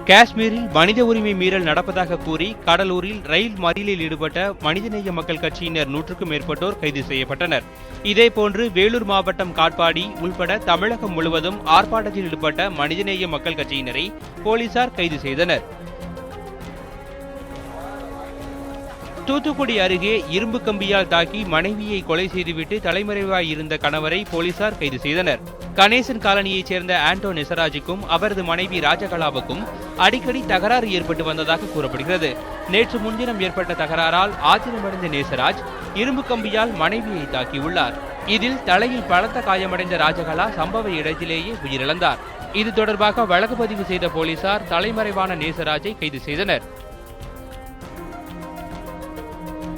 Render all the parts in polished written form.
காஷ்மீரில் மனித உரிமை மீறல் நடப்பதாக கூறி கடலூரில் ரயில் மறியலில் ஈடுபட்ட மனிதநேய மக்கள் கட்சியினர் 100க்கும் மேற்பட்டோர் கைது செய்யப்பட்டனர். இதேபோன்று வேலூர் மாவட்டம் காட்பாடி உள்பட தமிழகம் முழுவதும் ஆர்ப்பாட்டத்தில் ஈடுபட்ட மனிதநேய மக்கள் கட்சியினரை போலீசார் கைது செய்தனர். தூத்துக்குடி அருகே இரும்பு கம்பியால் தாக்கி மனைவியை கொலை செய்துவிட்டு தலைமறைவாய் இருந்த கணவரை போலீசார் கைது செய்தனர். கணேசன் காலனியைச் சேர்ந்த ஆண்டோ நெசராஜுக்கும் அவரது மனைவி ராஜகலாவுக்கும் அடிக்கடி தகராறு ஏற்பட்டு வந்ததாக கூறப்படுகிறது. நேற்று முன்தினம் ஏற்பட்ட தகராறால் ஆத்திரமடைந்த நேசராஜ் இரும்பு கம்பியால் மனைவியை தாக்கியுள்ளார். இதில் தலையில் பலத்த காயமடைந்த ராஜகலா சம்பவ இடத்திலேயே உயிரிழந்தார். இது தொடர்பாக வழக்கு பதிவு செய்த போலீசார் தலைமறைவான நேசராஜை கைது செய்தனர்.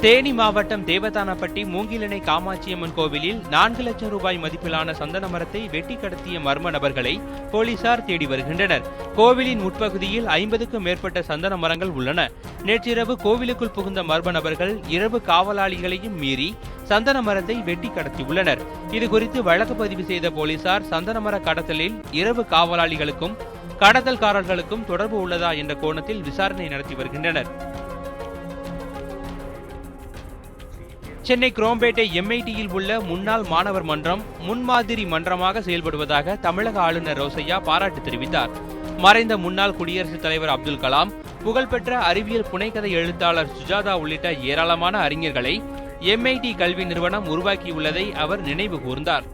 தேனி மாவட்டம் தேவதானப்பட்டி மூங்கிலணை காமாட்சியம்மன் கோவிலில் 4 லட்சம் ரூபாய் மதிப்பிலான சந்தன மரத்தை வெட்டி கடத்திய மர்ம நபர்களை போலீசார் தேடி வருகின்றனர். கோவிலின் உட்பகுதியில் 50க்கும் மேற்பட்ட சந்தன மரங்கள் உள்ளன. நேற்றிரவு கோவிலுக்குள் புகுந்த மர்ம நபர்கள் இரவு காவலாளிகளையும் மீறி சந்தன மரத்தை வெட்டி கடத்தியுள்ளனர். இதுகுறித்து வழக்கு பதிவு செய்த போலீசார் சந்தன மர கடத்தலில் இரவு காவலாளிகளுக்கும் கடத்தல்காரர்களுக்கும் தொடர்பு உள்ளதா என்ற கோணத்தில் விசாரணை நடத்தி வருகின்றனர். சென்னை குரோம்பேட்டை MITயில் உள்ள முன்னாள் மாணவர் மன்றம் முன்மாதிரி மன்றமாக செயல்படுவதாக தமிழக ஆளுநர் ரோசையா பாராட்டு தெரிவித்தார். மறைந்த முன்னாள் குடியரசுத் தலைவர் அப்துல் கலாம், புகழ்பெற்ற அறிவியல் புனைக்கதை எழுத்தாளர் சுஜாதா உள்ளிட்ட ஏராளமான அறிஞர்களை MIT கல்வி நிறுவனம் உருவாக்கியுள்ளதை அவர் நினைவு கூர்ந்தார்.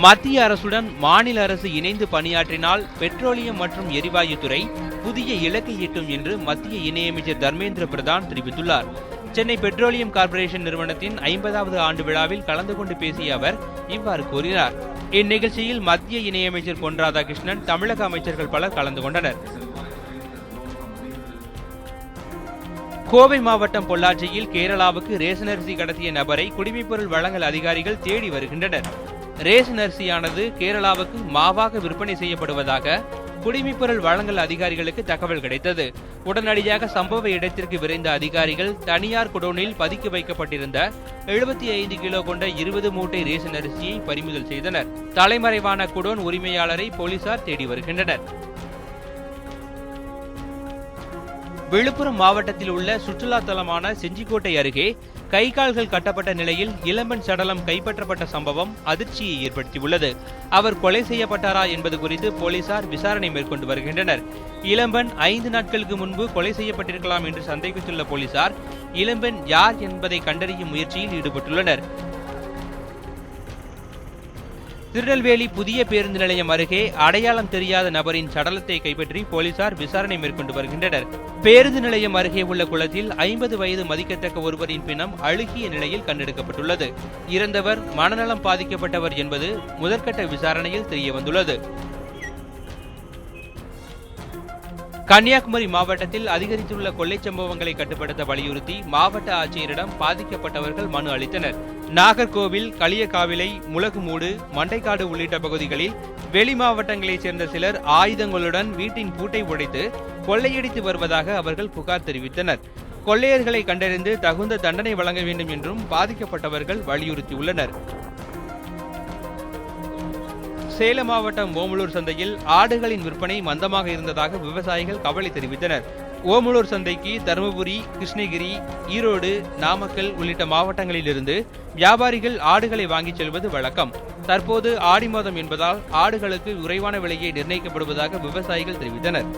மத்திய அரசுடன் மாநில அரசு இணைந்து பணியாற்றினால் பெட்ரோலியம் மற்றும் எரிவாயுத்துறை புதிய இலக்கை எட்டும் என்று மத்திய இணையமைச்சர் தர்மேந்திர பிரதான் தெரிவித்துள்ளார். சென்னை பெட்ரோலியம் கார்ப்பரேஷன் நிறுவனத்தின் 50வது ஆண்டு விழாவில் கலந்து கொண்டு பேசிய அவர் இவ்வாறு கூறினார். இந்நிகழ்ச்சியில் மத்திய இணையமைச்சர் பொன் ராதாகிருஷ்ணன், தமிழக அமைச்சர்கள் பலர் கலந்து கொண்டனர். கோவை மாவட்டம் பொள்ளாச்சியில் கேரளாவுக்கு ரேஷன் அரிசி கடத்திய நபரை குடிமைப்பொருள் வழங்கல் அதிகாரிகள் தேடி வருகின்றனர். ரேஷன் அரிசியானது கேரளாவுக்கு மாவாக விற்பனை செய்யப்படுவதாக குடிமைப்பொருள் வழங்கல் அதிகாரிகளுக்கு தகவல் கிடைத்தது. உடனடியாக சம்பவ இடத்திற்கு விரைந்த அதிகாரிகள் தனியார் குடோனில் பதுக்கி வைக்கப்பட்டிருந்த 75 கிலோ கொண்ட 20 மூட்டை ரேஷன் அரிசியை பறிமுதல் செய்தனர். தலைமறைவான குடோன் உரிமையாளரை போலீசார் தேடி வருகின்றனர். விழுப்புரம் மாவட்டத்தில் உள்ள சுற்றுலா தலமான செஞ்சிக்கோட்டை அருகே கை கால்கள் கட்டப்பட்ட நிலையில் இளம்பெண் சடலம் கைப்பற்றப்பட்ட சம்பவம் அதிர்ச்சியை ஏற்படுத்தியுள்ளது. அவர் கொலை செய்யப்பட்டாரா என்பது குறித்து போலீசார் விசாரணை மேற்கொண்டு வருகின்றனர். இளம்பெண் 5 நாட்களுக்கு முன்பு கொலை செய்யப்பட்டிருக்கலாம் என்று சந்தேகித்துள்ள போலீசார் இளம்பெண் யார் என்பதை கண்டறியும் முயற்சியில் ஈடுபட்டுள்ளனர். திருநெல்வேலி புதிய பேருந்து நிலையம் அருகே அடையாளம் தெரியாத நபரின் சடலத்தை கைப்பற்றி போலீசார் விசாரணை மேற்கொண்டு வருகின்றனர். பேருந்து நிலையம் அருகே உள்ள குளத்தில் 50 வயது மதிக்கத்தக்க ஒருவரின் பிணம் அழுகிய நிலையில் கண்டெடுக்கப்பட்டுள்ளது. இறந்தவர் மனநலம் பாதிக்கப்பட்டவர் என்பது முதற்கட்ட விசாரணையில் தெரியவந்துள்ளது. கன்னியாகுமரி மாவட்டத்தில் அதிகரித்துள்ள கொள்ளை சம்பவங்களை கட்டுப்படுத்த வலியுறுத்தி மாவட்ட ஆட்சியரிடம் பாதிக்கப்பட்டவர்கள் மனு அளித்தனர். நாகர்கோவில், களியக்காவிளை, முளகுமூடு, மண்டைக்காடு உள்ளிட்ட பகுதிகளில் வெளி மாவட்டங்களைச் சேர்ந்த சிலர் ஆயுதங்களுடன் வீட்டின் பூட்டை உடைத்து கொள்ளையடித்து வருவதாக அவர்கள் புகார் தெரிவித்தனர். கொள்ளையர்களை கண்டறிந்து தகுந்த தண்டனை வழங்க வேண்டும் என்றும் பாதிக்கப்பட்டவர்கள் வலியுறுத்தியுள்ளனர். சேலம் மாவட்டம் ஓமலூர் சந்தையில் ஆடுகளின் விற்பனை மந்தமாக இருந்ததாக விவசாயிகள் கவலை தெரிவித்தனர். ஓமலூர் சந்தைக்கு தருமபுரி, கிருஷ்ணகிரி, ஈரோடு, நாமக்கல் உள்ளிட்ட மாவட்டங்களிலிருந்து வியாபாரிகள் ஆடுகளை வாங்கிச் செல்வது வழக்கம். தற்போது ஆடி மாதம் என்பதால் ஆடுகளுக்கு குறைவான விலையை நிர்ணயிக்கப்படுவதாக விவசாயிகள் தெரிவித்தனர்.